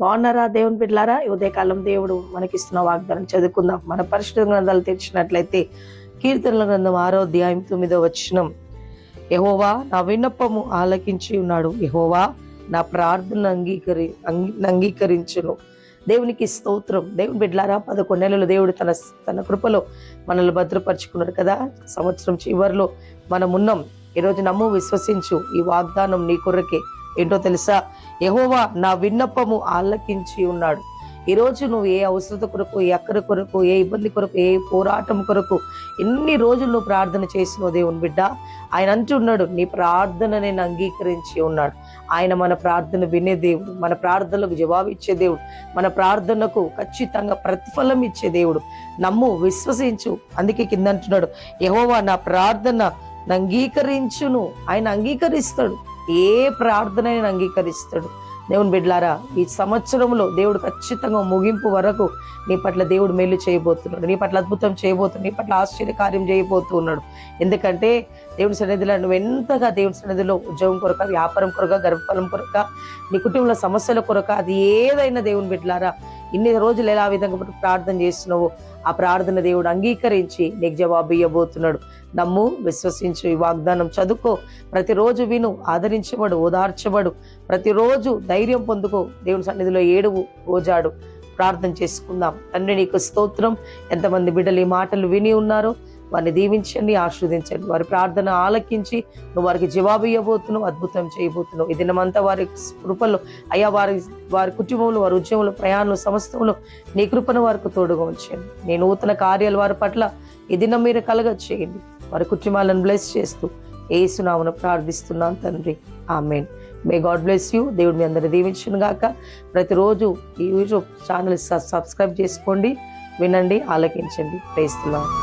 బాగున్నారా దేవుని బిడ్డలారా? ఈ ఉదయకాలం దేవుడు మనకిస్తున్న వాగ్దానం చదువుకుందాం. మన పరిశుద్ధ గ్రంథాలు తెరిచినట్లయితే కీర్తనల గ్రంథం 6వ అధ్యాయం 9వ వచనం, యెహోవా నా విన్నపము ఆలకించి ఉన్నాడు, యెహోవా నా ప్రార్థన అంగీకరించును. దేవునికి స్తోత్రం. దేవుని బిడ్డలారా, 11 నెలలు దేవుడు తన కృపలో మనల్ని భద్రపరుచుకున్నాడు కదా. సంవత్సరం చివరిలో మనం ఉన్నాం. ఈరోజు నమ్ము, విశ్వసించు, ఈ వాగ్దానం నీ కొరకే. ఏంటో తెలుసా? యెహోవా నా విన్నపము ఆలకించి ఉన్నాడు. ఈరోజు నువ్వు ఏ అవసరత కొరకు, ఏ అక్కర కొరకు, ఏ ఇబ్బంది కొరకు, ఏ పోరాటం కొరకు ఎన్ని రోజులు నువ్వు ప్రార్థన చేసినావు దేవుని బిడ్డ, ఆయన అంటున్నాడు నీ ప్రార్థన నేను అంగీకరించి ఉన్నాడు. ఆయన మన ప్రార్థన వినే దేవుడు, మన ప్రార్థనలకు జవాబు ఇచ్చే దేవుడు, మన ప్రార్థనకు ఖచ్చితంగా ప్రతిఫలం ఇచ్చే దేవుడు. నమ్ము, విశ్వసించు. అందుకే కింద అంటున్నాడు, యెహోవా నా ప్రార్థన అంగీకరించును. ఆయన అంగీకరిస్తాడు, ఏ ప్రార్థన ఆయన అంగీకరిస్తాడు. దేవుని బిడ్డలారా, ఈ సంవత్సరంలో దేవుడు ఖచ్చితంగా ముగింపు వరకు నీ పట్ల దేవుడు మేలు చేయబోతున్నాడు, నీ పట్ల అద్భుతం చేయబోతున్నాడు, నీ పట్ల ఆశ్చర్యకార్యం చేయబోతున్నాడు. ఎందుకంటే దేవుని సన్నిధిలో నువ్వు ఎంతగా దేవుని సన్నిధిలో ఉద్యోగం కొరక, వ్యాపారం కొరక, గర్భఫలం కొరక, నీ కుటుంబంలో సమస్యల కొరక, అది ఏదైనా దేవుని బిడ్డలారా, ఇన్ని రోజులు ఎలా విధంగా ప్రార్థన చేస్తున్నావో ఆ ప్రార్థన దేవుడు అంగీకరించి నీకు జవాబు ఇవ్వబోతున్నాడు. నమ్ము, విశ్వసించు, ఈ వాగ్దానం చదువుకో, ప్రతిరోజు విను, ఆదరించబడు, ఓదార్చబడు, ప్రతిరోజు ధైర్యం పొందుకో, దేవుని సన్నిధిలో ఏడువు, ఓజాడు. ప్రార్థన చేసుకుందాం. తండ్రి నీకు స్తోత్రం. ఎంతమంది బిడ్డలు ఈ మాటలు విని ఉన్నారో వారిని దీవించండి, ఆశీర్వదించండి. వారి ప్రార్థన ఆలకించి నువ్వు వారికి జవాబు ఇవ్వబోతున్నావు, అద్భుతం చేయబోతున్నావు. ఈ దినమంతా వారి కృపలో అయ్యా, వారి కుటుంబంలో, వారి ఉద్యోగంలో, ప్రయాణంలో, సమస్తంలో నీ కృపను వారికి తోడుగా ఉంచండి. నీ నూతన కార్యాలు వారి పట్ల ఈ దినం మీరు కలగ చేయండి. వారి కుటుంబాలను బ్లెస్ చేస్తూ యేసు నామమున ప్రార్థిస్తున్నాను తండ్రి, ఆమేన్. May God bless you. దేవుడు మీ అందరిని దీవించును గాక. ప్రతిరోజు ఈ యూట్యూబ్ ఛానల్ సబ్స్క్రైబ్ చేసుకోండి, వినండి, ఆలకించండి. Praise the lord.